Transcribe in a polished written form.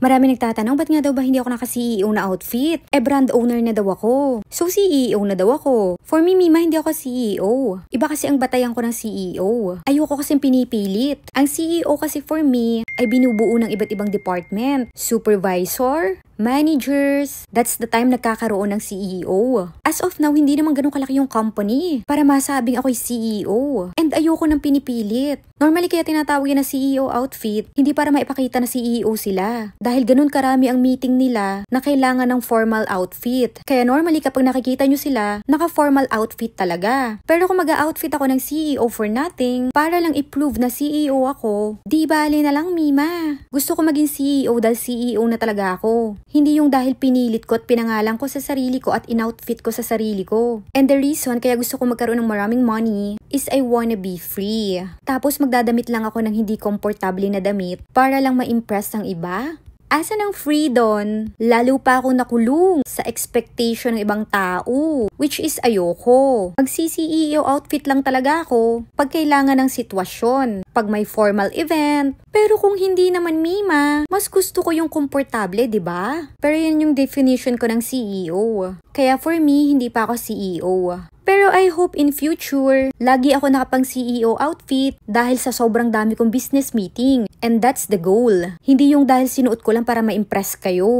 Marami nagtatanong, ba't nga daw ba hindi ako naka-CEO na outfit? Brand owner na daw ako. So, CEO na daw ako. For me, Mima, hindi ako CEO. Iba kasi ang batayan ko ng CEO. Ayoko kasing pinipilit. Ang CEO kasi for me, ay binubuo ng iba't ibang department. Supervisor, managers, that's the time nagkakaroon ng CEO. As of now, hindi naman ganun kalaki yung company para masabing ako'y CEO. And ayoko nang pinipilit. Normally kaya tinatawag yan na CEO outfit, hindi para maipakita na CEO sila. Dahil ganun karami ang meeting nila na kailangan ng formal outfit. Kaya normally kapag nakikita nyo sila, naka-formal outfit talaga. Pero kung mag-outfit ako ng CEO for nothing, para lang i-prove na CEO ako, di bale na lang Mima. Gusto ko maging CEO dahil CEO na talaga ako. Hindi yung dahil pinilit ko at pinangalan ko sa sarili ko at in-outfit ko sa sarili ko. And the reason kaya gusto ko magkaroon ng maraming money is I wanna be free. Tapos magdadamit lang ako ng hindi komportable na damit para lang ma-impress ng iba. Asa ng free doon? Lalo pa ako nakulong sa expectation ng ibang tao, which is ayoko. Mag-CEO outfit lang talaga ako pag kailangan ng sitwasyon, pag may formal event. Pero kung hindi naman Mima, mas gusto ko yung komportable, di ba? Pero yan yung definition ko ng CEO. Kaya for me, hindi pa ako CEO. Pero I hope in future, lagi ako nakapang CEO outfit dahil sa sobrang dami kong business meeting. And that's the goal. Hindi yung dahil sinuot ko lang para ma-impress kayo.